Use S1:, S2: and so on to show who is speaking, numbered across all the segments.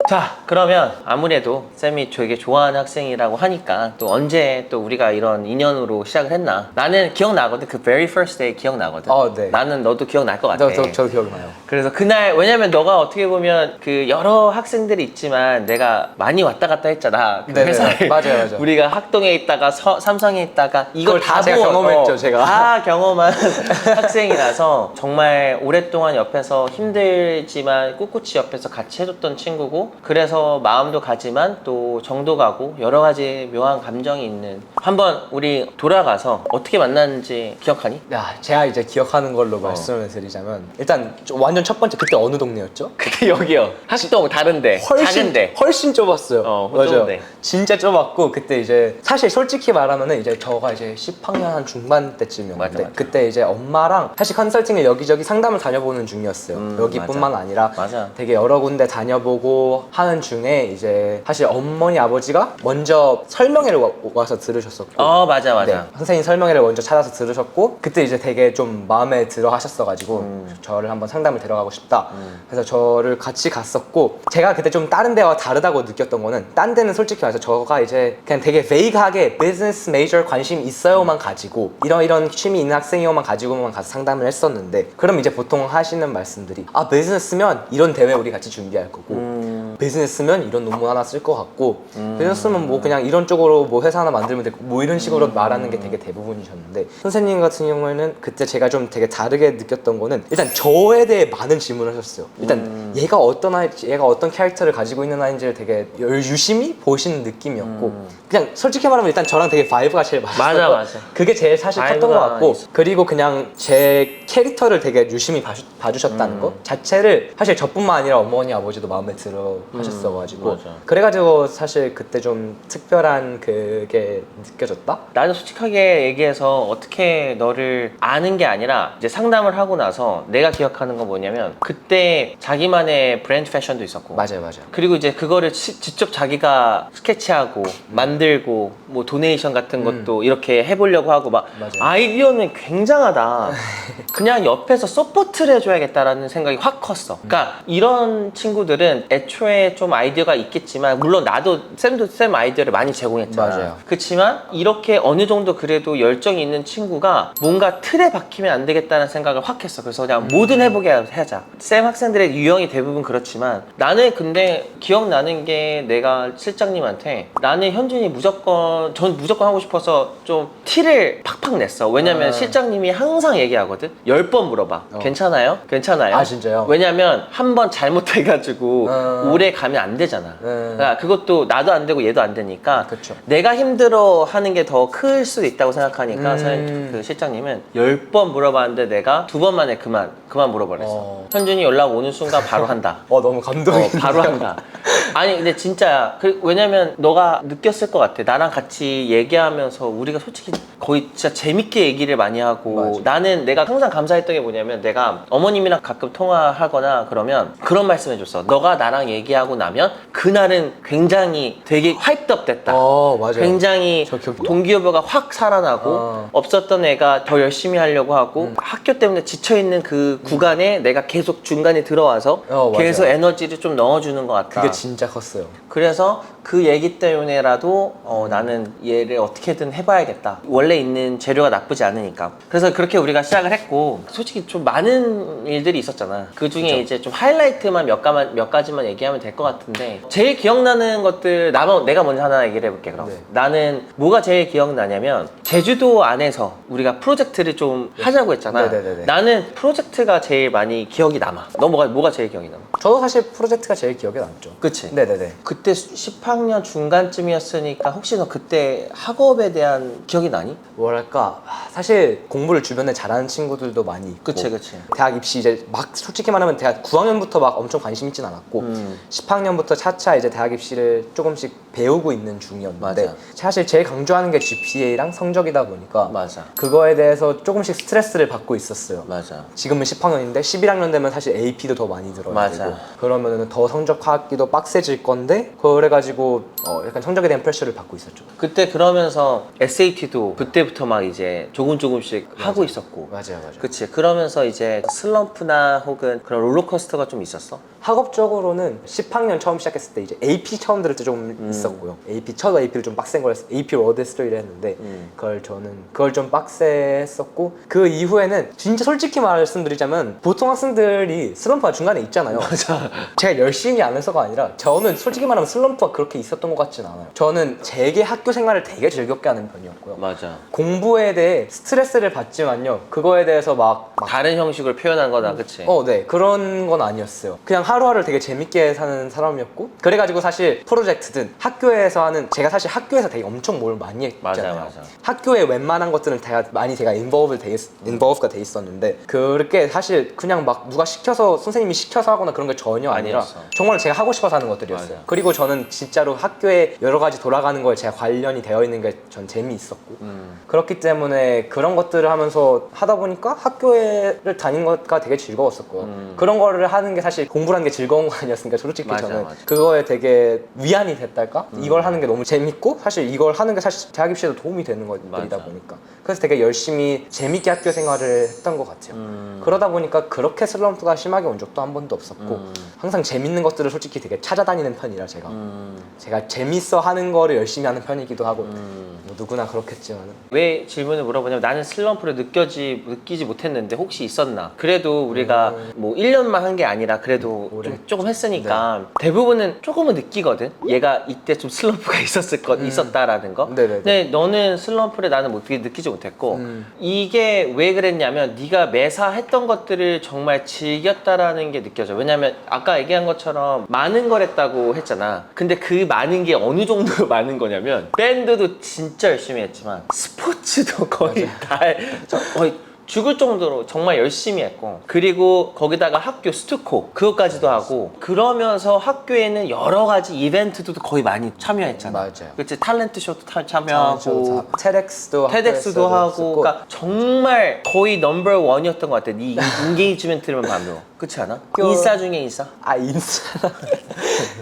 S1: 자, 그러면 아무래도 쌤이 되게 좋아하는 학생이라고 하니까 또 언제 또 우리가 이런 인연으로 시작을 했나. 나는 기억나거든. 그 very first day 기억나거든.
S2: 네.
S1: 나는 너도 기억날 것 같아.
S2: 저도 기억나요.
S1: 그래서 그날, 왜냐면 너가 어떻게 보면 그 여러 학생들이 있지만 내가 많이 왔다 갔다 했잖아. 그
S2: 네네.
S1: 회사를.
S2: 맞아요.
S1: 우리가 학동에 있다가 삼성에 있다가 이걸
S2: 그걸 다 제가 경험했죠, 제가.
S1: 다 경험한 학생이라서 정말 오랫동안 옆에서 힘들지만 꿋꿋이 옆에서 같이 해줬던 친구고, 그래서 마음도 가지만 또 정도 가고 여러 가지 묘한 감정이 있는. 한번 우리 돌아가서 어떻게 만났는지 기억하니?
S2: 야, 제가 이제 기억하는 걸로 말씀을 드리자면 일단 완전 첫 번째 그때 어느 동네였죠?
S1: 그때 여기요. 학동 다른데. 작은데.
S2: 훨씬 좁았어요. 맞아요.
S1: 좁은데.
S2: 진짜 좁았고 그때 이제 사실 솔직히 말하면은 이제 저가 이제 10학년 한 중반 때쯤이었는데
S1: 맞아.
S2: 그때 이제 엄마랑 사실 컨설팅을 여기저기 상담을 다녀보는 중이었어요. 여기뿐만 아니라
S1: 맞아.
S2: 되게 여러 군데 다녀보고 하는 중에 이제 사실 어머니 아버지가 먼저 설명회를 와서 들으셨었고
S1: 맞아.
S2: 네, 선생님 설명회를 먼저 찾아서 들으셨고 그때 이제 되게 좀 마음에 들어 하셨어가지고 저를 한번 상담을 데려가고 싶다. 그래서 저를 같이 갔었고 제가 그때 좀 다른 데와 다르다고 느꼈던 거는 딴 데는 솔직히 말해서 저가 이제 그냥 되게 베이그하게 비즈니스 메이저 관심 있어요만 가지고 이런 취미 있는 학생이요만 가지고만 가서 상담을 했었는데 그럼 이제 보통 하시는 말씀들이 비즈니스면 이런 대회 우리 같이 준비할 거고 비즈니스면 이런 논문 하나 쓸 것 같고 비즈니스면 뭐 그냥 이런 쪽으로 뭐 회사 하나 만들면 되고 뭐 이런 식으로 말하는 게 되게 대부분이셨는데 선생님 같은 경우에는 그때 제가 좀 되게 다르게 느꼈던 거는 일단 저에 대해 많은 질문을 하셨어요. 일단 얘가 어떤 캐릭터를 가지고 있는 아이인지를 되게 유심히 보시는 느낌이었고 그냥 솔직히 말하면 일단 저랑 되게 바이브가 제일 맞았어요.
S1: 맞아.
S2: 그게 제일 사실 컸던 것 같고 그리고 그냥 제 캐릭터를 되게 유심히 봐주셨다는 거 자체를 사실 저뿐만 아니라 어머니 아버지도 마음에 들어 하셨어가지고
S1: 맞아.
S2: 그래가지고 사실 그때 좀 특별한 그게 느껴졌다?
S1: 나는 솔직하게 얘기해서 어떻게 너를 아는 게 아니라 이제 상담을 하고 나서 내가 기억하는 건 뭐냐면 그때 자기만의 브랜드 패션도 있었고
S2: 맞아요.
S1: 그리고 이제 그거를 직접 자기가 스케치하고 만들고 뭐 도네이션 같은 것도 이렇게 해보려고 하고 막
S2: 맞아요.
S1: 아이디어는 굉장하다. 그냥 옆에서 서포트를 해줘야겠다라는 생각이 확 컸어. 그러니까 이런 친구들은 애초에 좀 아이디어가 있겠지만 물론 나도 쌤도 쌤 아이디어를 많이 제공했잖아.
S2: 맞아요.
S1: 그렇지만 이렇게 어느 정도 그래도 열정이 있는 친구가 뭔가 틀에 박히면 안 되겠다는 생각을 확 했어. 그래서 그냥 뭐든 해보게 하자. 쌤 학생들의 유형이 대부분 그렇지만 나는 근데 기억나는 게 내가 실장님한테 나는 현준이 전 무조건 하고 싶어서 좀 티를 팍팍 냈어. 왜냐면 실장님이 항상 얘기하거든. 10번 물어봐. 괜찮아요?
S2: 아, 진짜요?
S1: 왜냐면 한 번 잘못해가지고 오래 가면 안 되잖아. 그러니까 그것도 나도 안 되고 얘도 안 되니까
S2: 그쵸.
S1: 내가 힘들어 하는 게 더 클 수도 있다고 생각하니까 그 실장님은 10번 물어봤는데 내가 2번 만에 그만 물어버렸어. 현준이 연락 오는 순간 바로 한다.
S2: 너무 감동이
S1: 바로 한다. 아니 근데 진짜야. 왜냐면 너가 느꼈을 것 같아. 나랑 같이 얘기하면서 우리가 솔직히 거의 진짜 재밌게 얘기를 많이 하고
S2: 맞아.
S1: 나는 내가 항상 감사했던 게 뭐냐면 내가 어머님이랑 가끔 통화하거나 그러면 그런 말씀 해줬어. 너가 나랑 얘기하고 나면 그날은 굉장히 되게 하이프업 됐다.
S2: 맞아요.
S1: 굉장히
S2: 저 기억나.
S1: 동기부여가 확 살아나고 없었던 애가 더 열심히 하려고 하고 학교 때문에 지쳐있는 그 구간에 내가 계속 중간에 들어와서
S2: 맞아요.
S1: 계속 에너지를 좀 넣어주는 것 같다.
S2: 그게 진짜 컸어요.
S1: 그래서 그 얘기 때문에라도 나는 얘를 어떻게든 해봐야겠다. 원래 있는 재료가 나쁘지 않으니까. 그래서 그렇게 우리가 시작을 했고 솔직히 좀 많은 일들이 있었잖아. 그 중에
S2: 그쵸.
S1: 이제 좀 하이라이트만 몇 가지만 얘기하면 될 것 같은데 제일 기억나는 것들 내가 먼저 하나 얘기를 해볼게. 그럼
S2: 네.
S1: 나는 뭐가 제일 기억나냐면 제주도 안에서 우리가 프로젝트를 좀 하자고 했잖아.
S2: 네네네네.
S1: 나는 프로젝트가 제일 많이 기억이 남아. 너 뭐가 제일 기억이 남아?
S2: 저도 사실 프로젝트가 제일 기억에 남죠.
S1: 그치?
S2: 네네네.
S1: 그때 10학년 중간쯤이었으니까 혹시 너 그때 학업에 대한 기억이 나니?
S2: 뭐랄까 사실 공부를 주변에 잘하는 친구들도 많이 있고
S1: 그치.
S2: 대학 입시 이제 막 솔직히 말하면 대학 9학년부터 막 엄청 관심 있진 않았고 10학년부터 차차 이제 대학 입시를 조금씩 배우고 있는 중이었는데
S1: 맞아.
S2: 사실 제일 강조하는 게 GPA랑 성적 성적이다 보니까
S1: 맞아.
S2: 그거에 대해서 조금씩 스트레스를 받고 있었어요.
S1: 맞아.
S2: 지금은 10학년인데 11학년 되면 사실 AP도 더 많이 들어야
S1: 맞아.
S2: 되고 그러면은 더 성적 파악기도 빡세질 건데 그래가지고 약간 성적에 대한 프레셔를 받고 있었죠.
S1: 그때 그러면서 SAT도 그때부터 막 이제 조금씩 하고 있었고.
S2: 맞아요.
S1: 그치. 그러면서 이제 슬럼프나 혹은 그런 롤러코스터가 좀 있었어?
S2: 학업적으로는 10학년 처음 시작했을 때 이제 AP 처음 들을 때 좀 있었고요. AP 첫 AP를 좀 빡센 걸 했어요. AP 워드 스토리를 했는데 그걸 좀 빡세했었고 그 이후에는 진짜 솔직히 말씀드리자면 보통 학생들이 슬럼프가 중간에 있잖아요.
S1: 맞아.
S2: 제가 열심히 안 해서가 아니라 저는 솔직히 말하면 슬럼프가 그렇게 있었던 것 같진 않아요. 저는 되게 학교 생활을 되게 즐겁게 하는 편이었고요.
S1: 맞아.
S2: 공부에 대해 스트레스를 받지만요. 그거에 대해서 막
S1: 다른 형식으로 표현한 거다, 그치?
S2: 네. 그런 건 아니었어요. 그냥 하루하루 되게 재밌게 사는 사람이었고 그래가지고 사실 프로젝트든 학교에서 하는 제가 사실 학교에서 되게 엄청 뭘 많이 했잖아요.
S1: 맞아.
S2: 학교에 웬만한 것들은 제가 인볼브가 돼 있었는데 그렇게 사실 그냥 막 누가 시켜서 선생님이 시켜서 하거나 그런 게 전혀 아니라
S1: 아니었어.
S2: 정말 제가 하고 싶어서 하는 것들이었어요.
S1: 맞아.
S2: 그리고 저는 진짜로 학교에 여러 가지 돌아가는 거에 제가 관련이 되어 있는 게 전 재미있었고 그렇기 때문에 그런 것들을 하면서 하다 보니까 학교를 다니는 것가 되게 즐거웠었고요. 그런 거를 하는 게 사실 공부라는 게 즐거운 거 아니었으니까 솔직히
S1: 맞아.
S2: 그거에 되게 위안이 됐달까? 이걸 하는 게 너무 재밌고 사실 이걸 하는 게 사실 대학 입시에도 도움이 되는 것들이다
S1: 맞아.
S2: 보니까 그래서 되게 열심히 재밌게 학교 생활을 했던 것 같아요. 그러다 보니까 그렇게 슬럼프가 심하게 온 적도 한 번도 없었고 항상 재밌는 것들을 솔직히 되게 찾아다니는 편이라 제가 재밌어 하는 거를 열심히 하는 편이기도 하고 뭐 누구나 그렇겠지만
S1: 왜 질문을 물어보냐면 나는 슬럼프를 느끼지 못했는데 혹시 있었나? 그래도 우리가 뭐 1년만 한 게 아니라 그래도 조금 했으니까 대부분은 조금은 느끼거든? 얘가 이때 좀 슬럼프가 있었다라는 거?
S2: 네네네.
S1: 근데 너는 슬럼프를 나는 느끼지 못했고 이게 왜 그랬냐면 네가 매사 했던 것들을 정말 즐겼다라는 게 느껴져. 왜냐면 아까 얘기한 것처럼 많은 걸 했다고 했잖아. 근데 그 많은 게 어느 정도로 많은 거냐면 밴드도 진짜 열심히 했지만 스포츠도 거의 거의 죽을 정도로 정말 열심히 했고 그리고 거기다가 학교 스투코 그것까지도 하고 그러면서 학교에는 여러 가지 이벤트도 거의 많이 참여했잖아.
S2: 맞아요.
S1: 그치? 탤런트 쇼도 참여하고
S2: TEDx도
S1: 하고 그러니까 정말 거의 넘버 원이었던 것 같아. 네 인게이지먼트만 봐도 그렇지 않아? 인싸 중에 인싸?
S2: 인싸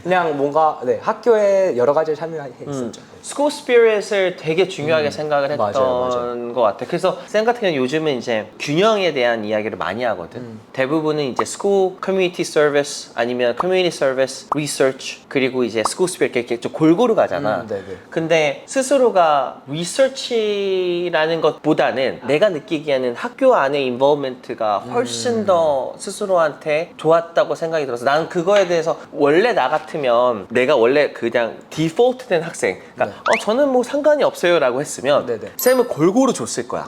S2: 그냥 뭔가 학교에 여러 가지를 참여해 있었죠.
S1: 스쿨 스피릿을 되게 중요하게 생각을 했던
S2: 맞아요.
S1: 것 같아. 그래서 쌤 같은 경우는 요즘은 이제 균형에 대한 이야기를 많이 하거든. 대부분은 이제 스쿨 커뮤니티 서비스 아니면 커뮤니티 서비스 리서치 그리고 이제 스쿨 스피릿 이렇게 좀 골고루 가잖아.
S2: 네네.
S1: 근데 스스로가 리서치라는 것보다는 내가 느끼기에는 학교 안에 인볼브먼트가 훨씬 더 스스로한테 좋았다고 생각이 들어서 나는 그거에 대해서 원래 나 같으면 내가 원래 그냥 디폴트 된 학생 그러니까 저는 뭐 상관이 없어요 라고 했으면
S2: 네네.
S1: 쌤은 골고루 줬을 거야.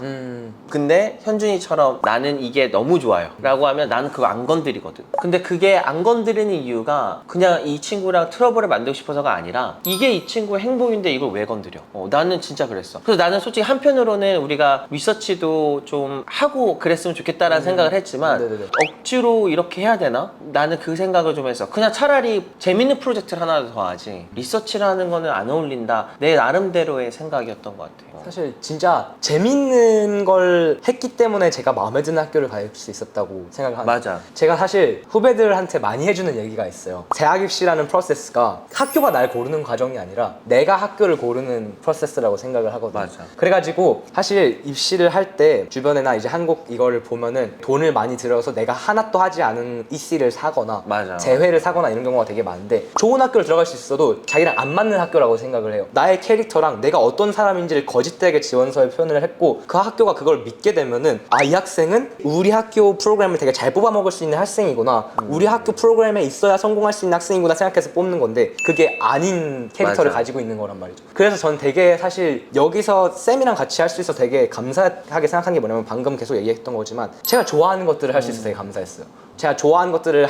S1: 근데 현준이처럼 나는 이게 너무 좋아요 라고 하면 나는 그거 안 건드리거든. 근데 그게 안 건드리는 이유가 그냥 이 친구랑 트러블을 만들고 싶어서가 아니라 이게 이 친구의 행복인데 이걸 왜 건드려. 나는 진짜 그랬어. 그래서 나는 솔직히 한편으로는 우리가 리서치도 좀 하고 그랬으면 좋겠다라는 생각을 했지만
S2: 네네네.
S1: 억지로 이렇게 해야 되나? 나는 그 생각을 좀 했어. 그냥 차라리 재밌는 프로젝트를 하나 더 하지 리서치를 하는 거는 안 어울린다. 내 나름대로의 생각이었던 것 같아요.
S2: 사실 진짜 재밌는 걸 했기 때문에 제가 마음에 드는 학교를 갈 수 있었다고 생각을 하는
S1: 맞아.
S2: 제가 사실 후배들한테 많이 해주는 얘기가 있어요. 대학 입시라는 프로세스가 학교가 날 고르는 과정이 아니라 내가 학교를 고르는 프로세스라고 생각을 하거든요.
S1: 맞아.
S2: 그래가지고 사실 입시를 할 때 주변에나 이제 한국 이거를 보면은 돈을 많이 들여서 내가 하나도 하지 않은 EC를 사거나
S1: 맞아.
S2: 재회를 사거나 이런 경우가 되게 많은데 좋은 학교를 들어갈 수 있어도 자기랑 안 맞는 학교라고 생각을 해요. 나의 캐릭터랑 내가 어떤 사람인지를 거짓되게 지원서에 표현을 했고 그 학교가 그걸 믿게 되면은 이 학생은 우리 학교 프로그램을 되게 잘 뽑아먹을 수 있는 학생이구나 우리 학교 프로그램에 있어야 성공할 수 있는 학생이구나 생각해서 뽑는 건데 그게 아닌 캐릭터를
S1: 맞아.
S2: 가지고 있는 거란 말이죠. 그래서 전 되게 사실 여기서 쌤이랑 같이 할 수 있어서 되게 감사하게 생각한 게 뭐냐면 방금 계속 얘기했던 거지만 제가 좋아하는 것들을 할 수 있어서 되게 감사했어요. 제가 좋아하는 것들을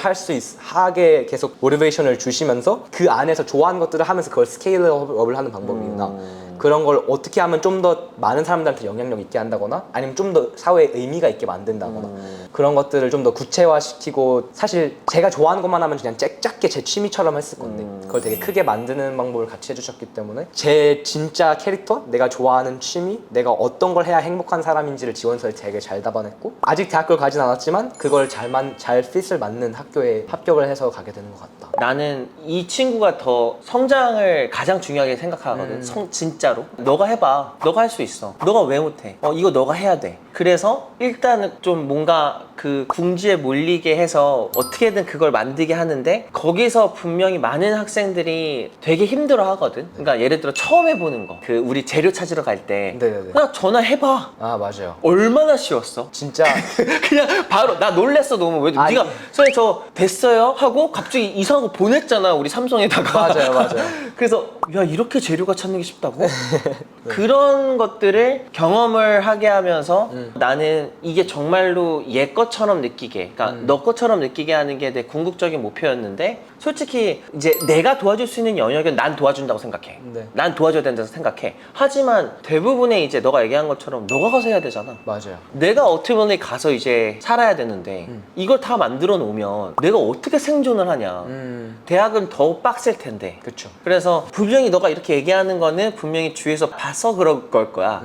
S2: 하게 계속 모티베이션을 주시면서 그 안에서 좋아하는 것들을 하면서 그걸 스케일업을 하는 방법이구나 그런 걸 어떻게 하면 좀 더 많은 사람들한테 영향력 있게 한다거나 아니면 좀 더 사회에 의미가 있게 만든다거나 그런 것들을 좀 더 구체화시키고 사실 제가 좋아하는 것만 하면 그냥 작게 제 취미처럼 했을 건데 그걸 되게 크게 만드는 방법을 같이 해주셨기 때문에 제 진짜 캐릭터, 내가 좋아하는 취미, 내가 어떤 걸 해야 행복한 사람인지를 지원서에 되게 잘 담아냈고 아직 대학교를 가진 않았지만 그걸 잘 핏을 맞는 학교에 합격을 해서 가게 되는 것 같다.
S1: 나는 이 친구가 더 성장을 가장 중요하게 생각하거든. 진짜로. 너가 해봐. 너가 할 수 있어. 너가 왜 못해? 이거 너가 해야 돼. 그래서 일단은 좀 뭔가 그 궁지에 몰리게 해서 어떻게든 그걸 만들게 하는데 거기서 분명히 많은 학생들이 되게 힘들어 하거든. 그러니까 예를 들어 처음 해보는 거. 그 우리 재료 찾으러 갈 때
S2: 네네네.
S1: 그냥 전화해봐.
S2: 아 맞아요.
S1: 얼마나 쉬웠어?
S2: 진짜
S1: 그냥 바로 나 놀랬어 너무. 왜
S2: 아니.
S1: 네가 선생님 저 됐어요? 하고 갑자기 이상한 거 보냈잖아 우리 삼성에다가.
S2: 맞아요.
S1: 그래서 야 이렇게 재료가 찾는 게 쉽다고? 그런 것들을 경험을 하게 하면서 나는 이게 정말로 얘 것처럼 느끼게, 그러니까 너 것처럼 느끼게 하는 게 내 궁극적인 목표였는데 솔직히 이제 내가 도와줄 수 있는 영역은 난 도와준다고 생각해.
S2: 네.
S1: 난 도와줘야 된다고 생각해. 하지만 대부분의 이제 너가 얘기한 것처럼 너가 가서 해야 되잖아.
S2: 맞아요.
S1: 내가 어떻게 보면 가서 이제 살아야 되는데 이걸 다 만들어 놓으면 내가 어떻게 생존을 하냐. 대학은 더 빡셀 텐데.
S2: 그쵸.
S1: 그래서 분명히 너가 이렇게 얘기하는 거는 분명히 주위에서 봐서 그럴 걸 거야.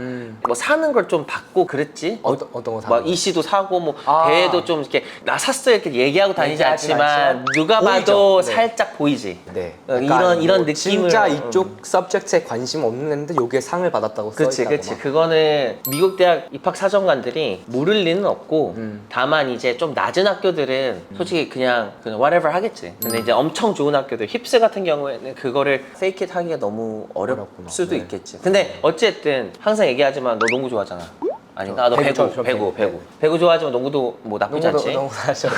S1: 뭐 사는 걸 좀 받고 그랬지.
S2: 어떤 거 사는
S1: 막
S2: 거?
S1: 이씨도 사고 뭐
S2: 아.
S1: 대회도 좀 이렇게 나 샀어 이렇게 얘기하고 다니지
S2: 얘기하진
S1: 않지만
S2: 않지만
S1: 누가
S2: 보이죠.
S1: 봐도
S2: 네.
S1: 살짝 보이지.
S2: 네.
S1: 이런
S2: 약간
S1: 이런
S2: 뭐
S1: 느낌을
S2: 진짜 이쪽 서브젝트에 관심 없는데 요게 상을 받았다고
S1: 그치
S2: 써있다고
S1: 그치
S2: 막.
S1: 그거는 미국 대학 입학 사정관들이 모를 리는 없고 다만 이제 좀 낮은 학교들은 솔직히 그냥 whatever 하겠지. 근데 이제 엄청 좋은 학교들 힙스 같은 경우에는 그거를 fake it 하기가 너무 어려울
S2: 어렵구나.
S1: 수도
S2: 네.
S1: 있겠지. 근데 어쨌든 항상 얘기하지만 너 농구 좋아하잖아. 아닌가? 너 배구,
S2: 저
S1: 배구.
S2: 배구.
S1: 배구 좋아하지만 농구도 뭐 나쁘지 않지.
S2: 너무 하셔도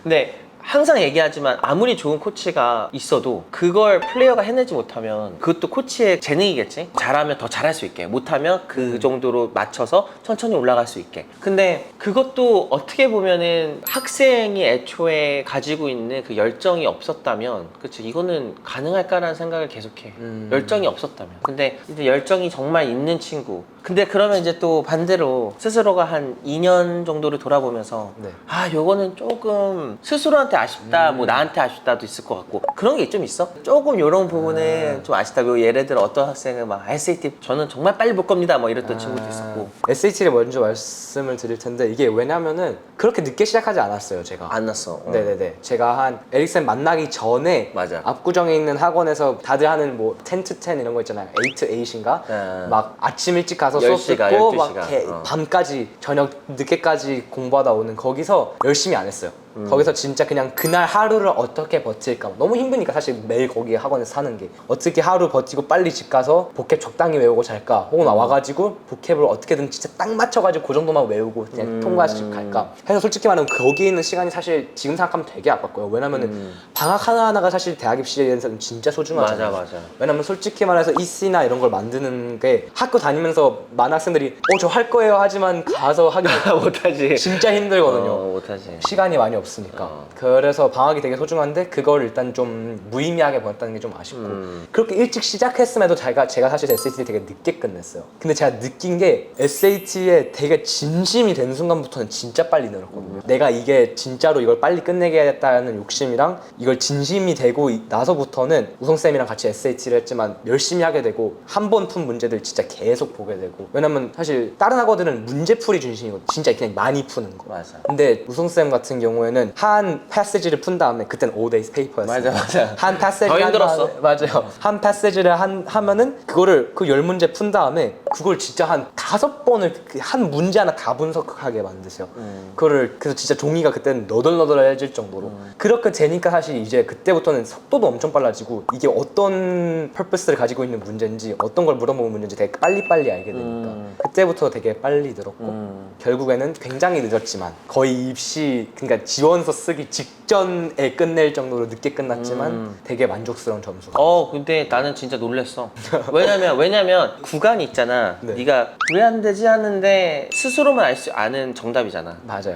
S1: 근데 항상 얘기하지만 아무리 좋은 코치가 있어도 그걸 플레이어가 해내지 못하면 그것도 코치의 재능이겠지. 잘하면 더 잘할 수 있게, 못하면 그 정도로 맞춰서 천천히 올라갈 수 있게. 근데 그것도 어떻게 보면은 학생이 애초에 가지고 있는 그 열정이 없었다면, 그치, 이거는 가능할까라는 생각을 계속해. 열정이 없었다면. 근데 이제 열정이 정말 있는 친구, 근데 그러면 이제 또 반대로 스스로가 한 2년 정도를 돌아보면서
S2: 네.
S1: 아 요거는 조금 스스로한테 아쉽다, 뭐 나한테 아쉽다도 있을 것 같고 그런 게 좀 있어. 조금 이런 부분은 좀 아쉽다. 뭐 예를 들어 어떤 학생은 막 SAT 저는 정말 빨리 볼 겁니다 뭐 이랬던 친구도 있었고.
S2: SAT를 먼저 말씀을 드릴 텐데 이게 왜냐면은 그렇게 늦게 시작하지 않았어요 제가.
S1: 안 났어.
S2: 네네네. 제가 한 에릭센 만나기 전에
S1: 맞아.
S2: 압구정에 있는 학원에서 다들 하는 뭐 10 to 10 이런 거 있잖아요. 8 to 8인가?
S1: 네.
S2: 막 아침 일찍 가서 수업
S1: 10시가,
S2: 듣고
S1: 12시가.
S2: 막 밤까지 저녁 늦게까지 공부하다 오는 거기서 열심히 안 했어요. 거기서 진짜 그냥 그날 하루를 어떻게 버틸까 너무 힘드니까 사실 매일 거기 학원에서 사는 게 어떻게 하루 버티고 빨리 집 가서 보캡 적당히 외우고 잘까 혹은 와가지고 보캡을 어떻게든 진짜 딱 맞춰가지고 그 정도만 외우고 그냥 통과시키고 갈까 해서 솔직히 말하면 거기 있는 시간이 사실 지금 생각하면 되게 아팠고요. 왜냐면은 방학 하나하나가 사실 대학 입시에서는 진짜 소중하잖아요.
S1: 맞아.
S2: 왜냐면 솔직히 말해서 이씨나 이런 걸 만드는 게 학교 다니면서 많은 학생들이 저 할 거예요 하지만 가서 하기
S1: 못하지.
S2: 진짜 힘들거든요.
S1: 못하지.
S2: 시간이 많이 없으니까. 그래서 방학이 되게 소중한데 그걸 일단 좀 무의미하게 보냈다는 게 좀 아쉽고 그렇게 일찍 시작했음에도 제가 사실 SAT를 되게 늦게 끝냈어요. 근데 제가 느낀 게 SAT에 되게 진심이 된 순간부터는 진짜 빨리 늘었거든요. 내가 이게 진짜로 이걸 빨리 끝내겠다는 욕심이랑 이걸 진심이 되고 나서부터는 우성쌤이랑 같이 SAT를 했지만 열심히 하게 되고 한 번 푼 문제들 진짜 계속 보게 되고 왜냐면 사실 다른 학원들은 문제풀이 중심이거든요. 진짜 그냥 많이 푸는 거.
S1: 맞아.
S2: 근데 우성쌤 같은 경우에는 한 패시지를 푼 다음에 그땐 5days 페이퍼였어요.
S1: 맞아.
S2: 한 패시지
S1: 더 힘들었어.
S2: 맞아요. 한 패시지를 하면은 그거를 그 10문제 푼 다음에 그걸 진짜 한 5번을 한 문제 하나 다 분석하게 만드세요. 그거를 그래서 진짜 종이가 그때는 너덜너덜해질 정도로 그렇게 되니까 사실 이제 그때부터는 속도도 엄청 빨라지고 이게 어떤 퍼포스를 가지고 있는 문제인지 어떤 걸 물어보는 문제인지 되게 빨리빨리 알게 되니까 그때부터 되게 빨리 늘었고 결국에는 굉장히 늦었지만 거의 입시 그러니까 지원서 쓰기 직전에 끝낼 정도로 늦게 끝났지만 되게 만족스러운 점수가.
S1: 근데 나는 진짜 놀랬어. 왜냐면 구간이 있잖아.
S2: 네.
S1: 네가 왜 안 되지 하는데 스스로만 알 수 아는 정답이잖아.
S2: 맞아요.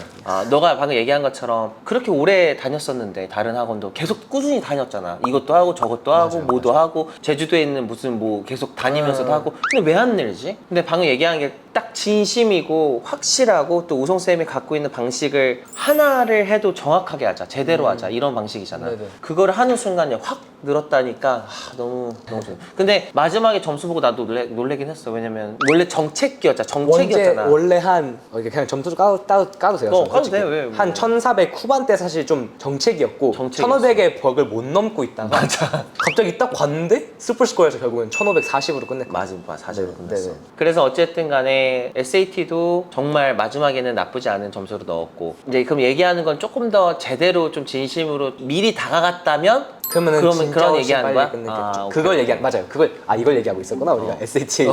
S1: 너가 방금 얘기한 것처럼 그렇게 오래 다녔었는데 다른 학원도 계속 꾸준히 다녔잖아. 이것도 하고 저것도 하고
S2: 맞아요,
S1: 뭐도 하고 제주도에 있는 무슨 뭐 계속 다니면서도 하고. 근데 왜 안 늘지? 근데 방금 얘기한 게 딱 진심이고 확실하고 또 우성쌤이 갖고 있는 방식을 하나를 해도 정확하게 하자, 제대로 하자, 이런 방식이잖아.
S2: 네네.
S1: 그거를 하는 순간에 확 늘었다니까 너무 좋아. 근데 마지막에 점수 보고 나도 놀래긴 했어. 왜냐면 원래 정책이었잖아.
S2: 원래 한 이게 그냥 점수 까도 돼요. 저는
S1: 까도
S2: 솔직히.
S1: 돼, 왜?
S2: 한 1400 후반대 사실 좀 정책이었고
S1: 정책이었어.
S2: 1500의 벽을 못 넘고 있다가 갑자기 딱 봤는데 슈퍼스코어에서 결국은 1540으로 끝냈고.
S1: 맞아, 사실로
S2: 네,
S1: 끝났어.
S2: 네네.
S1: 그래서 어쨌든 간에 SAT도 정말 마지막에는 나쁘지 않은 점수를 넣었고, 이제 그럼 얘기하는 건 조금 더 제대로 좀 진심으로 미리 다가갔다면
S2: 그러면 진짜
S1: 그런
S2: 훨씬
S1: 얘기하는
S2: 빨리
S1: 거야?
S2: 끝냈겠죠.
S1: 오케이,
S2: 그걸
S1: 오케이.
S2: 맞아요. 이걸 얘기하고 있었구나 우리가 SAT.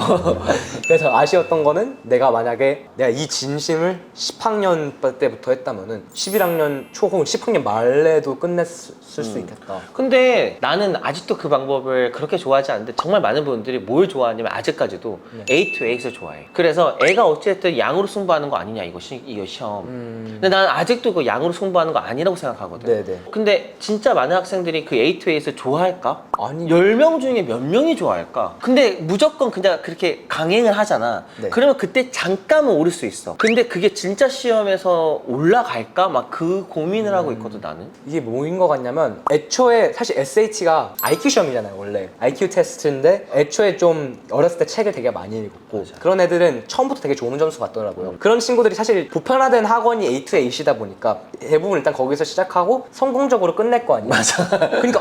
S2: 그래서 아쉬웠던 거는 내가 만약에 내가 이 진심을 10학년 때부터 했다면은 11학년 초 혹은 10학년 말에도 끝냈을 수 있겠다.
S1: 근데 나는 아직도 그 방법을 그렇게 좋아하지 않는데 정말 많은 분들이 뭘 좋아하냐면 아직까지도 A to A를 좋아해. 그래서 애가 어쨌든 양으로 승부하는 거 아니냐 이거 시험. 근데 나는 아직도 그 양으로 승부하는 거 아니라고 생각하거든.
S2: 네네.
S1: 근데 진짜 많은 학생들이 그 A to A를 좋아할까?
S2: 아니.
S1: 10명 중에 몇 명이 좋아할까? 근데 무조건 그냥 그렇게 강행을 하잖아.
S2: 네.
S1: 그러면 그때 잠깐은 오를 수 있어. 근데 그게 진짜 시험에서 올라갈까? 막 그 고민을 하고 있거든 나는.
S2: 이게 뭐인 것 같냐면 애초에 사실 SAT가 IQ 시험이잖아요 원래. IQ 테스트인데 애초에 좀 어렸을 때 책을 되게 많이 읽었고
S1: 맞아.
S2: 그런 애들은 처음부터 되게 좋은 점수 받더라고요. 그런 친구들이 사실 보편화된 학원이 A to A시다 보니까 대부분 일단 거기서 시작하고 성공적으로 끝낼 거 아니에요.
S1: 맞아.
S2: 그러니까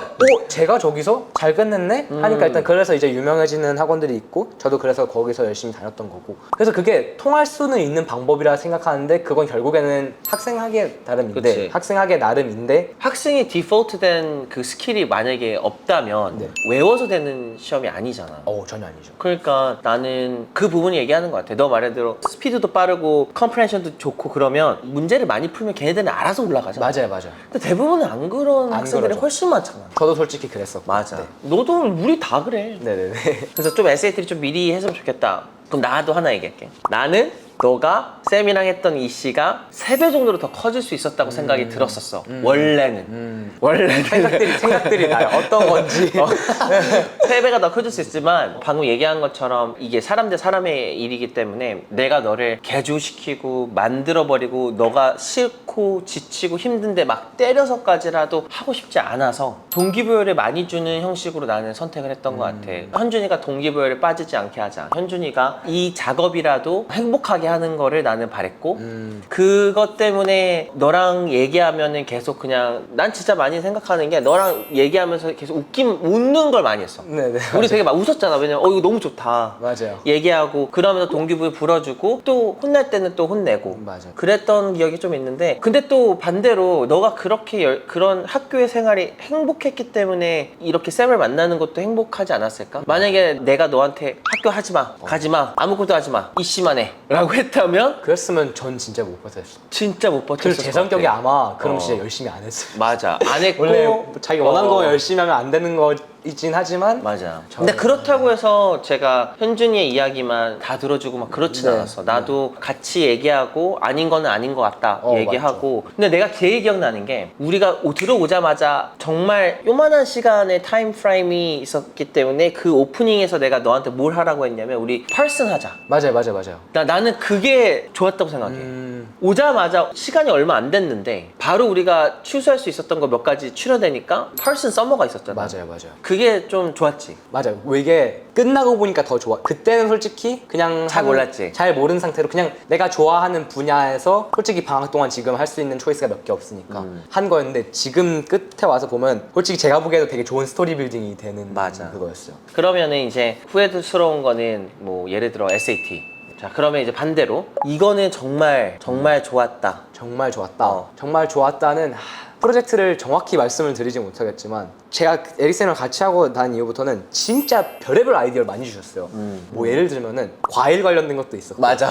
S2: 제가 저기서 잘 끝냈네? 하니까 일단 그래서 이제 유명해지는 학원들이 있고 저도 그래서 거기서 열심히 다녔던 거고 그래서 그게 통할 수는 있는 방법이라 생각하는데 그건 결국에는 학생하기에 나름인데
S1: 그치.
S2: 학생하기에 나름인데
S1: 학생이 디폴트된 그 스킬이 만약에 없다면
S2: 네.
S1: 외워서 되는 시험이 아니잖아.
S2: 전혀 아니죠.
S1: 그러니까 나는 그 부분이 얘기하는 것 같아. 너 말대로 스피드도 빠르고 컴프레hen션도 좋고 그러면 문제를 많이 풀면 걔네들은 알아서 올라가잖아.
S2: 맞아요.
S1: 근데 대부분은 안 그런
S2: 안
S1: 학생들이
S2: 그러죠.
S1: 훨씬 많잖아.
S2: 저도 솔직히 그랬었고
S1: 맞아.
S2: 네.
S1: 너도 우리 다 그래.
S2: 네네네.
S1: 그래서 좀 SAT를 좀 미리 했으면 좋겠다. 그럼 나도 하나 얘기할게. 나는 너가 쌤이랑 했던 이 씨가 3배 정도로 더 커질 수 있었다고 생각이 들었었어. 원래는.
S2: 생각들이 나요. 어떤 건지.
S1: 3배가 더 커질 수 있지만 방금 얘기한 것처럼 이게 사람 대 사람의 일이기 때문에 내가 너를 개조시키고 만들어버리고 너가 싫고 지치고 힘든데 막 때려서까지라도 하고 싶지 않아서 동기부여를 많이 주는 형식으로 나는 선택을 했던 것 같아. 현준이가 동기부여를 빠지지 않게 하자. 현준이가 이 작업이라도 행복하게 하는 거를 나는 바랬고 그것 때문에 너랑 얘기하면은 계속 그냥 난 진짜 많이 생각하는 게 너랑 얘기하면서 계속 웃는 걸 많이 했어.
S2: 네네.
S1: 우리 되게 막 웃었잖아. 왜냐면 이거 너무 좋다.
S2: 맞아요.
S1: 얘기하고 그러면서 동기부여 불어주고 또 혼날 때는 또 혼내고
S2: 맞아요.
S1: 그랬던 기억이 좀 있는데 근데 또 반대로 너가 그렇게 그런 학교의 생활이 행복했기 때문에 이렇게 쌤을 만나는 것도 행복하지 않았을까? 만약에 내가 너한테 학교 하지마 가지마 아무것도 하지마 이씨만 해 라고 했다면
S2: 그랬으면 전 진짜 못 버텼어요.
S1: 진짜 못 버텼을
S2: 그리고
S1: 것
S2: 제 성격이
S1: 같아.
S2: 아마 그럼 진짜 열심히 안 했어요.
S1: 맞아 안 했고
S2: 원래 자기 원하는 거 열심히 하면 안 되는 거이긴 하지만
S1: 맞아. 근데 그렇다고 해서 제가 현준이의 이야기만 다 들어주고 막 그렇진
S2: 네.
S1: 않았어. 나도 같이 얘기하고 아닌 거는 아닌 것 같다
S2: 맞죠.
S1: 얘기하고. 근데 내가 제일 기억나는 게 우리가 들어오자마자 정말 요만한 시간의 타임 프레임이 있었기 때문에 그 오프닝에서 내가 너한테 뭘 하라고 했냐면 우리 펄슨 하자.
S2: 맞아요.
S1: 나는 그게 좋았다고 생각해. 오자마자 시간이 얼마 안 됐는데 바로 우리가 취소할 수 있었던 거 몇 가지 출연되니까 펄슨 서머가 있었잖아.
S2: 맞아요.
S1: 그게 좀 좋았지.
S2: 맞아요. 이게 끝나고 보니까 더 좋아. 그때는 솔직히 그냥
S1: 잘 몰랐지.
S2: 잘 모르는 상태로 그냥 내가 좋아하는 분야에서 솔직히 방학 동안 지금 할 수 있는 초이스가 몇 개 없으니까 한 거였는데 지금 끝에 와서 보면 솔직히 제가 보기에도 되게 좋은 스토리 빌딩이 되는
S1: 맞아.
S2: 그거였어요.
S1: 그러면은 이제 후회스러운 거는 뭐 예를 들어 SAT. 자 그러면 이제 반대로 이거는 정말 좋았다.
S2: 정말 좋았다. 정말 좋았다는 프로젝트를 정확히 말씀을 드리지 못하겠지만 제가 에릭센을 같이 하고 난 이후부터는 진짜 별의별 아이디어를 많이 주셨어요. 뭐 예를 들면은 과일 관련된 것도 있었고
S1: 맞아.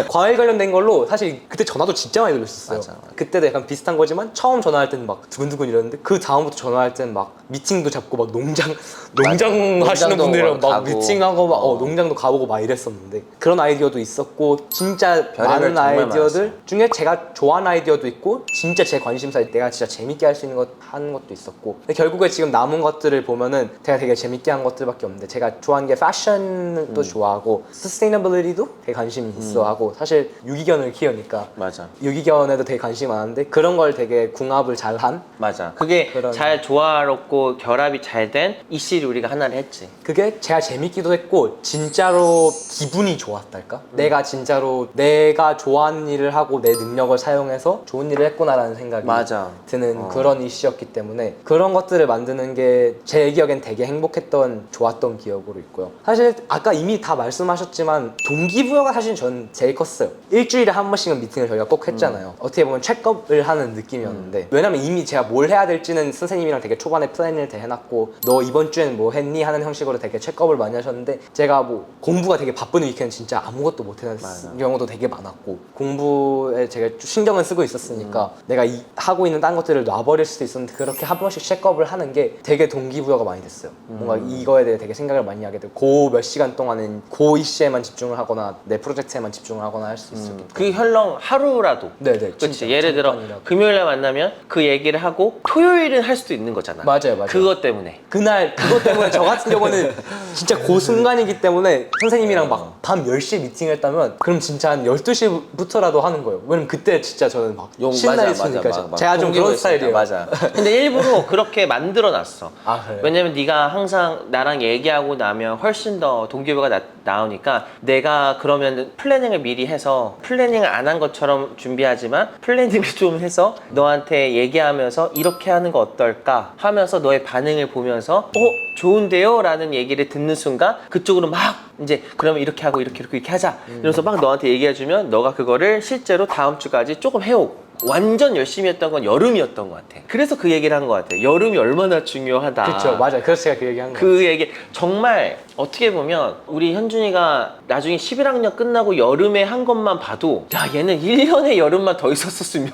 S2: 과일 관련된 걸로 사실 그때 전화도 진짜 많이 돌렸었어요.
S1: 맞아.
S2: 그때도 약간 비슷한 거지만 처음 전화할 때는 막 두근두근 이랬는데 그 다음부터 전화할 때는 막 미팅도 잡고 막 농장 하시는
S1: 농장도
S2: 분들이랑 막
S1: 가고.
S2: 미팅하고 막 농장도 가보고 막 이랬었는데 그런 아이디어도 있었고 진짜
S1: 별의별
S2: 많은
S1: 정말
S2: 아이디어들
S1: 많았어요.
S2: 중에 제가 좋아하는 아이디어도 있고 진짜 제 관심사에 내가 진짜 재밌게 할 수 있는 것 하는 것도 있었고 근데 결국에 지금 남은 것들을 보면은 제가 되게 재밌게 한 것들밖에 없는데 제가 좋아하는 게 패션도 좋아하고 서스테이너빌리티도 되게 관심이 있어 하고 사실 유기견을 키우니까
S1: 맞아.
S2: 유기견에도 되게 관심이 많은데 그런 걸 되게 궁합을 잘한
S1: 맞아. 그게
S2: 그런-
S1: 잘 조화롭고 결합이 잘 된 이씨를 우리가 하나를 했지.
S2: 그게 제가 재밌기도 했고 진짜로 기분이 좋았달까? 내가 진짜로 내가 좋아하는 일을 하고 내 능력을 사용해서 좋은 일을 했구나라는 생각이
S1: 맞아.
S2: 드는 그런 이슈였기 때문에 그런 것들을 만드는 게 제 기억엔 되게 행복했던 좋았던 기억으로 있고요. 사실 아까 이미 다 말씀하셨지만 동기부여가 사실 전 제일 컸어요. 일주일에 한 번씩은 미팅을 저희가 꼭 했잖아요. 어떻게 보면 체크업을 하는 느낌이었는데 왜냐면 이미 제가 뭘 해야 될지는 선생님이랑 되게 초반에 플랜을 다 해놨고 너 이번 주엔 뭐 했니? 하는 형식으로 되게 체크업을 많이 하셨는데 제가 뭐 공부가 되게 바쁜 위켄드 진짜 아무것도 못하는 경우도 되게 많았고 공부에 제가 신경을 쓰고 있었으니까 내가 하고 있는 딴 것들을 놔버릴 수도 있었는데 그렇게 한 번씩 체크업을 하는 게 되게 동기부여가 많이 됐어요. 뭔가 이거에 대해 되게 생각을 많이 하게 되고 그 몇 시간 동안은 그 이슈에만 집중을 하거나 내 프로젝트에만 집중을 하거나 할 수 있었기 때문에
S1: 그 혈령 하루라도.
S2: 네네
S1: 그렇지.
S2: 진짜
S1: 예를 들어
S2: 잠깐이라도.
S1: 금요일에 만나면 그 얘기를 하고 토요일은 할 수도 있는 거잖아.
S2: 맞아요.
S1: 그것 때문에.
S2: 그날 그것 때문에 저 같은 경우는 진짜 그 순간이기 때문에 선생님이랑 막 밤 10시에 미팅을 했다면 그럼 진짜 한 12시부터라도 하는 거예요. 왜냐면 그때 진짜 저는 막 신나 있으니까 제가 좀 그런 스타일이에요.
S1: 맞아. 근데 일부러 그렇게 만들어 놨어.
S2: 아, 그래요?
S1: 왜냐면 네가 항상 나랑 얘기하고 나면 훨씬 더 동기부여가 나오니까 내가 그러면 플래닝을 미리 해서 플래닝을 안 한 것처럼 준비하지만 플래닝을 좀 해서 너한테 얘기하면서 이렇게 하는 거 어떨까 하면서 너의 반응을 보면서 좋은데요? 라는 얘기를 듣는 순간 그쪽으로 막 이제 그러면 이렇게 하고 이렇게 하자 이러면서 막 너한테 얘기해주면 너가 그거를 실제로 다음 주까지 조금 해오고 완전 열심히 했던 건 여름이었던 것 같아. 그래서 그 얘기를 한 것 같아. 여름이 얼마나 중요하다.
S2: 그렇죠, 맞아요. 그래서 제가 그 얘기한 거예요.
S1: 그 얘기 정말 어떻게 보면 우리 현준이가 나중에 11학년 끝나고 여름에 한 것만 봐도 야 얘는 1년의 여름만 더 있었으면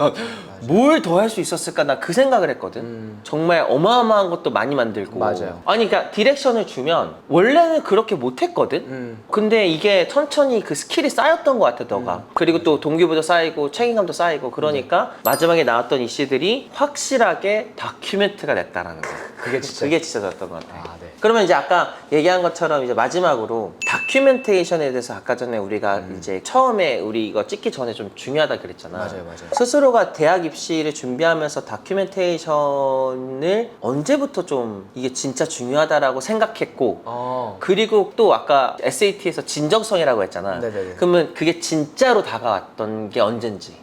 S1: 뭘 더 할 수 있었을까 나 그 생각을 했거든. 정말 어마어마한 것도 많이 만들고
S2: 맞아요.
S1: 아니 그러니까 디렉션을 주면 원래는 그렇게 못했거든. 근데 이게 천천히 그 스킬이 쌓였던 것 같아 너가. 그리고 또 동기부여도 쌓이고 책임감도 쌓이고 그러니까 마지막에 나왔던 이슈들이 확실하게 다큐멘트가 됐다라는 거.
S2: 그게 진짜
S1: 그게 진짜 좋았던 것 같아.
S2: 네.
S1: 그러면 이제 아까 얘기한 것처럼 이제 마지막으로 다큐멘테이션에 대해서 아까 전에 우리가 이제 처음에 우리 이거 찍기 전에 좀 중요하다 그랬잖아.
S2: 맞아요.
S1: 스스로가 대학 입시를 준비하면서 다큐멘테이션을 언제부터 좀 이게 진짜 중요하다라고 생각했고 그리고 또 아까 SAT에서 진정성이라고 했잖아.
S2: 네네네.
S1: 그러면 그게 진짜로 다가왔던 게 언젠지.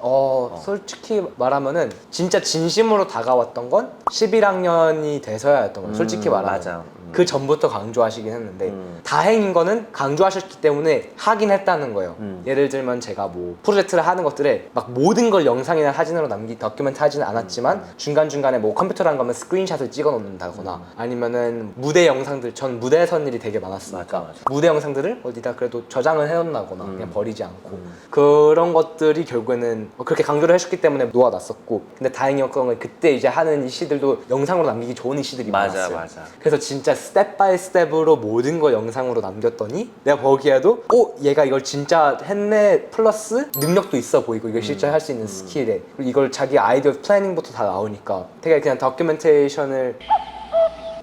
S2: 솔직히 말하면은 진짜 진심으로 다가왔던 건 11학년이 돼서야였던 거예요. 솔직히 말하면.
S1: 맞아.
S2: 그 전부터 강조하시긴 했는데 다행인 거는 강조하셨기 때문에 하긴 했다는 거예요. 예를 들면 제가 뭐 프로젝트를 하는 것들에 막 모든 걸 영상이나 사진으로 다큐멘트 하지는 않았지만 중간중간에 뭐 컴퓨터라는 거면 스크린샷을 찍어 놓는다거나 아니면은 무대 영상들, 전 무대에 선 일이 되게 많았으니까
S1: 맞아.
S2: 무대 영상들을 어디다 그래도 저장을 해놓는다거나 그냥 버리지 않고 그런 것들이 결국에는 그렇게 강조를 해주셨기 때문에 놓아놨었고 근데 다행이었던 건 그때 이제 하는 이슈들도 영상으로 남기기 좋은 이슈들이 많았어요.
S1: 맞아.
S2: 그래서 진짜 스텝 바이 스텝으로 모든 걸 영상으로 남겼더니 내가 보기에도 얘가 이걸 진짜 했네 플러스 능력도 있어 보이고 이걸 실제 할 수 있는 스킬에 그리고 이걸 자기 아이디어 플래닝부터 다 나오니까 되게 그냥 다큐멘테이션을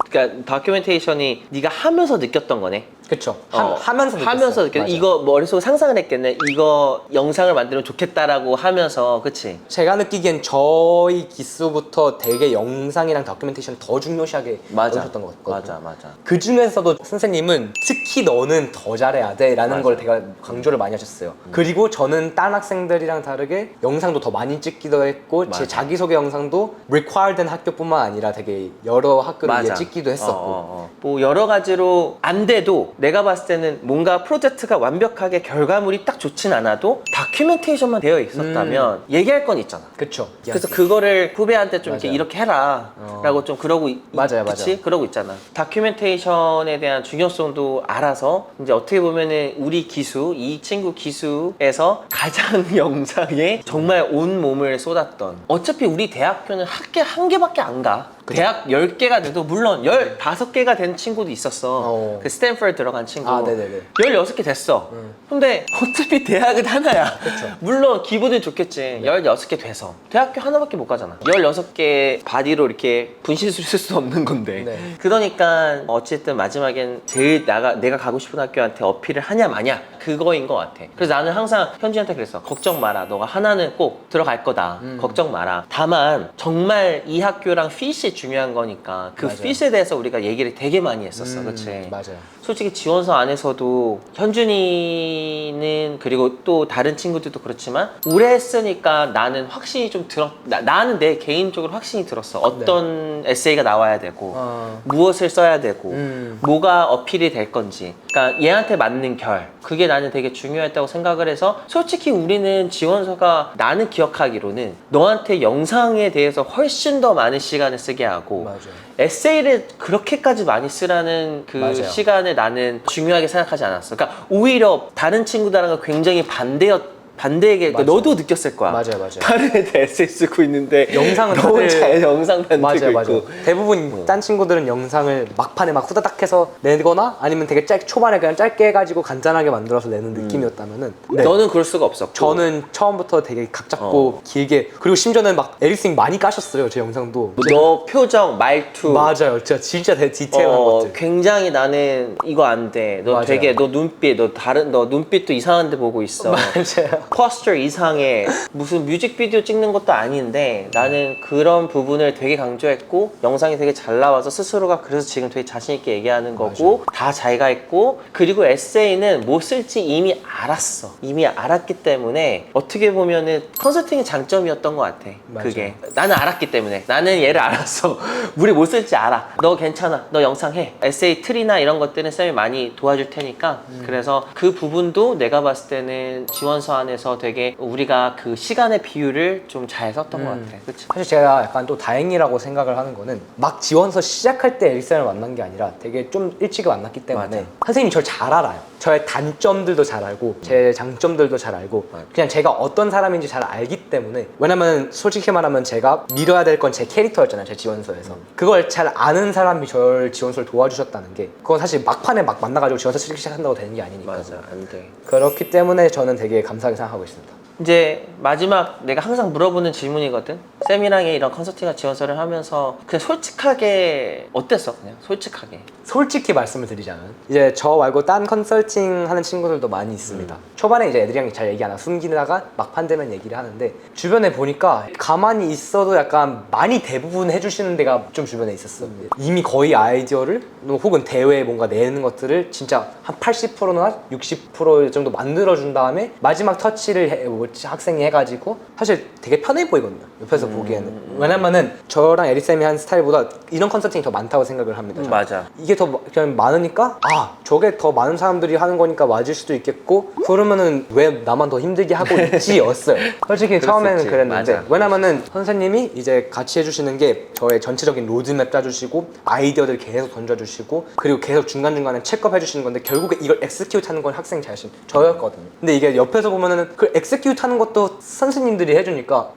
S1: 그러니까 다큐멘테이션이 네가 하면서 느꼈던 거네.
S2: 그쵸 하면서 느꼈어요.
S1: 하면서 느꼈.
S2: 맞아.
S1: 이거 머릿속에 상상을 했겠네. 이거 영상을 만들면 좋겠다라고 하면서, 그치?
S2: 제가 느끼기엔 저희 기수부터 되게 영상이랑 다큐멘테이션을 더 중요시하게 여기셨던 것 같거든요.
S1: 맞아.
S2: 그 중에서도 선생님은 특히 너는 더 잘해야 돼 라는
S1: 맞아.
S2: 걸 되게 강조를 많이 하셨어요. 그리고 저는 딴 학생들이랑 다르게 영상도 더 많이 찍기도 했고
S1: 맞아.
S2: 제 자기소개 영상도 required 된 학교뿐만 아니라 되게 여러 학교를 위해 찍기도 했었고
S1: 뭐 여러 가지로 안 돼도 내가 봤을 때는 뭔가 프로젝트가 완벽하게 결과물이 딱 좋진 않아도 다큐멘테이션만 되어 있었다면 얘기할 건 있잖아.
S2: 그쵸.
S1: 그래서 그거를 후배한테 좀
S2: 맞아요.
S1: 이렇게 해라 라고 좀 그러고
S2: 맞아요,
S1: 그치?
S2: 맞아요.
S1: 그러고 있잖아. 다큐멘테이션에 대한 중요성도 알아서 이제 어떻게 보면은 우리 기수, 이 친구 기수에서 가장 영상에 정말 온 몸을 쏟았던, 어차피 우리 대학교는 학교 한 개밖에 안 가. 대학 10개가 돼도 물론 15개가 된 친구도 있었어. 그 스탠퍼드 들어간 친구.
S2: 아, 네네네.
S1: 16개 됐어. 근데 어차피 대학은 하나야. 물론 기분은 좋겠지. 16개 돼서. 대학교 하나밖에 못 가잖아. 16개 바디로 이렇게 분실술 쓸 수 없는 건데.
S2: 네.
S1: 그러니까 어쨌든 마지막엔 제일 내가 가고 싶은 학교한테 어필을 하냐 마냐 그거인 것 같아. 그래서 나는 항상 현지한테 그랬어. 걱정 마라. 너가 하나는 꼭 들어갈 거다. 걱정 마라. 다만 정말 이 학교랑 핏이 중요한 거니까 그
S2: 맞아요.
S1: 핏에 대해서 우리가 얘기를 되게 많이 했었어. 그치?
S2: 맞아요.
S1: 솔직히 지원서 안에서도 현준이는 그리고 또 다른 친구들도 그렇지만 오래 했으니까 나는 확신이 좀 나는 내 개인적으로 확신이 들었어. 어떤 에세이가 나와야 되고 무엇을 써야 되고 뭐가 어필이 될 건지, 그러니까 얘한테 맞는 결, 그게 나는 되게 중요했다고 생각을 해서 솔직히 우리는 지원서가 나는 기억하기로는 너한테 영상에 대해서 훨씬 더 많은 시간을 쓰게 하고
S2: 맞아요.
S1: 에세이를 그렇게까지 많이 쓰라는 그
S2: 맞아요.
S1: 시간을 나는 중요하게 생각하지 않았어. 그러니까 오히려 다른 친구들하고 굉장히 반대에게
S2: 맞아요.
S1: 너도 느꼈을 거야.
S2: 맞아요, 맞아요.
S1: 다른 애들 에세이 쓰고 있는데
S2: 영상은
S1: 너 혼자
S2: 다들-
S1: 영상 만들고
S2: 맞아요, 맞아요.
S1: 있고.
S2: 대부분 딴 친구들은 영상을 막판에 막 후다닥 해서 내거나 아니면 되게 초반에 그냥 짧게 해가지고 간단하게 만들어서 내는 느낌이었다면은 네.
S1: 너는 그럴 수가 없었고.
S2: 저는 처음부터 되게 각 잡고 길게, 그리고 심지어는 막 에릭싱 많이 까셨어요, 제 영상도.
S1: 너 표정, 말투.
S2: 맞아요. 진짜 되게 디테일한 것들.
S1: 굉장히 나는 이거 안 돼. 너
S2: 맞아요.
S1: 되게 너 눈빛, 너 눈빛도 이상한데 보고 있어.
S2: 맞아요.
S1: 포스터 이상해. 무슨 뮤직비디오 찍는 것도 아닌데 나는 그런 부분을 되게 강조했고 영상이 되게 잘 나와서 스스로가 그래서 지금 되게 자신 있게 얘기하는 거고 다 자기가 했고, 그리고 에세이는 뭐 쓸지 이미 알았어. 이미 알았기 때문에 어떻게 보면은 컨설팅의 장점이었던 것 같아.
S2: 맞아요.
S1: 그게 나는 알았기 때문에, 나는 얘를 알았어. 우리 뭐 쓸지 알아. 너 괜찮아. 너 영상 해. 에세이 틀이나 이런 것들은 쌤이 많이 도와줄 테니까. 그래서 그 부분도 내가 봤을 때는 지원서 안에서 되게 우리가 그 시간의 비율을 좀 잘 썼던 것 같아. 그치?
S2: 사실 제가 약간 또 다행이라고 생각을 하는 거는 막 지원서 시작할 때 에릭슨을 만난 게 아니라 되게 좀 일찍 만났기 때문에
S1: 맞아.
S2: 선생님이 저를 잘 알아요. 저의 단점들도 잘 알고 제 장점들도 잘 알고 그냥 제가 어떤 사람인지 잘 알기 때문에, 왜냐면 솔직히 말하면 제가 밀어야 될 건 제 캐릭터였잖아요, 제 지원서에서. 그걸 잘 아는 사람이 저를 지원서를 도와주셨다는 게, 그건 사실 막판에 막 만나가지고 지원서 쓰기 시작한다고 되는 게 아니니까.
S1: 맞아, 안 돼.
S2: 그렇기 때문에 저는 되게 감사하게 생각하고 있습니다.
S1: 이제 마지막 내가 항상 물어보는 질문이거든. 쌤이랑의 이런 컨설팅과 지원서를 하면서 그냥 솔직하게 어땠어? 그냥 솔직하게.
S2: 솔직히 말씀을 드리자면 이제 저 말고 딴 컨설팅 하는 친구들도 많이 있습니다. 초반에 이제 애들이랑 잘 얘기 안 하고 숨기다가 막판 되면 얘기를 하는데, 주변에 보니까 가만히 있어도 약간 많이 대부분 해주시는 데가 좀 주변에 있었어. 이미 거의 아이디어를 혹은 대회에 뭔가 내는 것들을 진짜 한 80%나 60% 정도 만들어준 다음에 마지막 터치를 학생이 해가지고 사실 되게 편해 보이거든요, 옆에서 보기에는. 왜냐면은 저랑 에릭쌤이 한 스타일보다 이런 컨설팅이 더 많다고 생각을 합니다. 저는.
S1: 맞아.
S2: 이게 더 그냥 많으니까 저게 더 많은 사람들이 하는 거니까 맞을 수도 있겠고, 그러면은 왜 나만 더 힘들게 하고 있지였어요. 솔직히 처음에는
S1: 있지.
S2: 그랬는데
S1: 맞아.
S2: 왜냐면은 선생님이 이제 같이 해주시는 게 저의 전체적인 로드맵 짜주시고 아이디어들 계속 던져주시고 그리고 계속 중간중간에 체크업 해주시는 건데, 결국에 이걸 엑스큐트 하는 건 학생 자신 저였거든요. 근데 이게 옆에서 보면은 그 엑스큐트 하는 것도 선생님들이 해주니까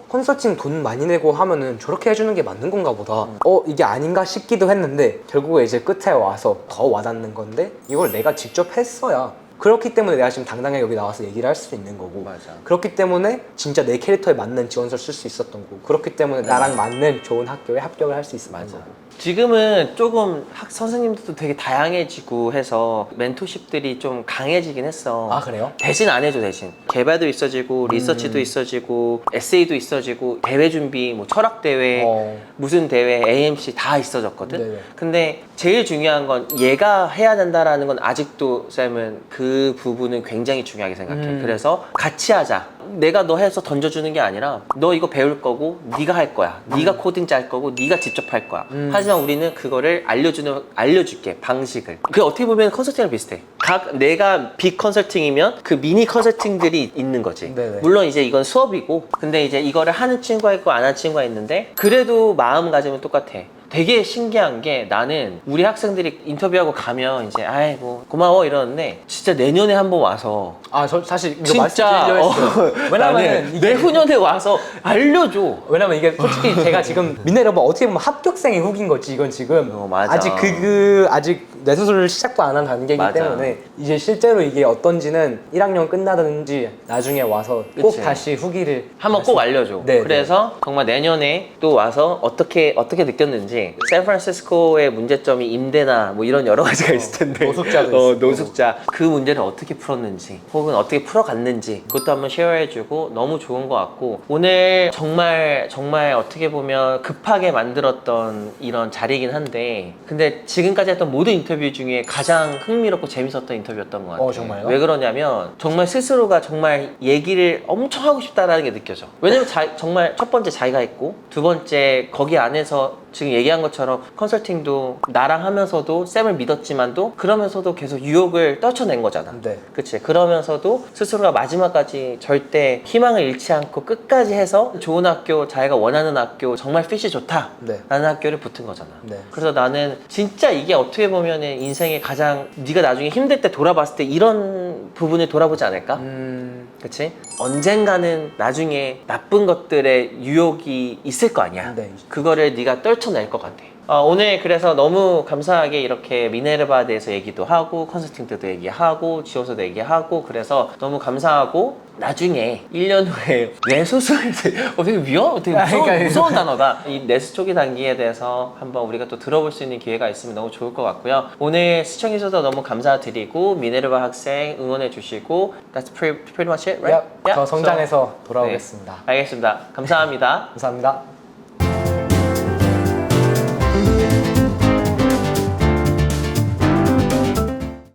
S2: 컨설팅 돈 많이 내고 하면은 저렇게 해주는 게 맞는 건가 보다. 이게 아닌가 싶기도 했는데, 결국에 이제 끝에 와서 더 와닿는 건데, 이걸 내가 직접 했어야, 그렇기 때문에 내가 지금 당당하게 여기 나와서 얘기를 할 수 있는 거고,
S1: 맞아.
S2: 그렇기 때문에 진짜 내 캐릭터에 맞는 지원서를 쓸 수 있었던 거고, 그렇기 때문에 나랑 맞는 좋은 학교에 합격을 할 수 있었던 거고.
S1: 지금은 조금 선생님들도 되게 다양해지고 해서 멘토십들이 좀 강해지긴 했어.
S2: 아, 그래요?
S1: 대신 안 해줘. 대신 개발도 있어지고 리서치도 있어지고 에세이도 있어지고 대회 준비, 뭐 철학 대회, 무슨 대회, AMC 다 있어졌거든.
S2: 네네.
S1: 근데 제일 중요한 건 얘가 해야 된다라는 건 아직도 쌤은 그 부분은 굉장히 중요하게 생각해. 그래서 같이 하자. 내가 너 해서 던져주는 게 아니라 너 이거 배울 거고 네가 할 거야. 네가 코딩 짤 거고 네가 직접 할 거야. 하지만 우리는 그거를 알려줄게 방식을. 그게 어떻게 보면 컨설팅이랑 비슷해. 내가 빅 컨설팅이면 그 미니 컨설팅들이 있는 거지.
S2: 네네.
S1: 물론 이제 이건 수업이고 근데 이제 이거를 하는 친구가 있고 안 하는 친구가 있는데 그래도 마음가짐은 똑같아. 되게 신기한 게 나는 우리 학생들이 인터뷰하고 가면 이제 아이고 고마워 이러는데 진짜 내년에 한번 와서
S2: 저 사실 이거
S1: 진짜
S2: 말씀드리려 했어요. 왜냐면
S1: 나는
S2: 이게
S1: 내후년에 와서 알려줘.
S2: 왜냐면 이게 솔직히 제가 지금 미네르바 어떻게 보면 합격생의 후기인 거지. 이건 지금
S1: 맞아.
S2: 아직 아직 뇌수술을 시작도 안 한 단계이기
S1: 맞아.
S2: 때문에 이제 실제로 이게 어떤지는 1학년 끝나든지 나중에 와서 꼭
S1: 그치.
S2: 다시 후기를
S1: 한번 꼭 알려줘.
S2: 네,
S1: 그래서 정말 내년에 또 와서 어떻게 느꼈는지 샌프란시스코의 문제점이 임대나 뭐 이런 여러 가지가 있을 텐데
S2: 노숙자도 있고.
S1: 노숙자 그 문제를 어떻게 풀었는지 혹은 어떻게 풀어갔는지 그것도 한번 쉐어해주고 너무 좋은 것 같고 오늘 정말 어떻게 보면 급하게 만들었던 이런 자리이긴 한데 근데 지금까지 했던 모든 인터뷰 중에 가장 흥미롭고 재밌었던 인터뷰였던 것 같아요.
S2: 정말요?
S1: 왜 그러냐면 정말 스스로가 정말 얘기를 엄청 하고 싶다라는 게 느껴져. 왜냐면 정말 첫 번째 자기가 했고 두 번째 거기 안에서 지금 얘기한 것처럼 컨설팅도 나랑 하면서도 쌤을 믿었지만도 그러면서도 계속 유혹을 떨쳐낸 거잖아.
S2: 네.
S1: 그치? 그러면서도 스스로가 마지막까지 절대 희망을 잃지 않고 끝까지 해서 좋은 학교, 자기가 원하는 학교, 정말 핏이 좋다
S2: 네.
S1: 라는 학교를 붙은 거잖아.
S2: 네.
S1: 그래서 나는 진짜 이게 어떻게 보면 인생의 가장 네가 나중에 힘들 때 돌아봤을 때 이런 부분을 돌아보지 않을까? 그치? 언젠가는 나중에 나쁜 것들의 유혹이 있을 거 아니야.
S2: 네.
S1: 그거를 네가 떨쳐낼 것 같아. 오늘 그래서 너무 감사하게 이렇게 미네르바에 대해서 얘기도 하고 컨설팅 때도 얘기하고 지원서도 얘기하고 그래서 너무 감사하고 나중에 1년 후에 뇌수술 되게 되게 무서운 단어다. 이 뇌수 초기 단계에 대해서 한번 우리가 또 들어볼 수 있는 기회가 있으면 너무 좋을 것 같고요. 오늘 시청해주셔서 너무 감사드리고 미네르바 학생 응원해 주시고 That's pretty much it, right?
S2: 더 성장해서 돌아오겠습니다.
S1: 네. 알겠습니다. 감사합니다.
S2: 감사합니다.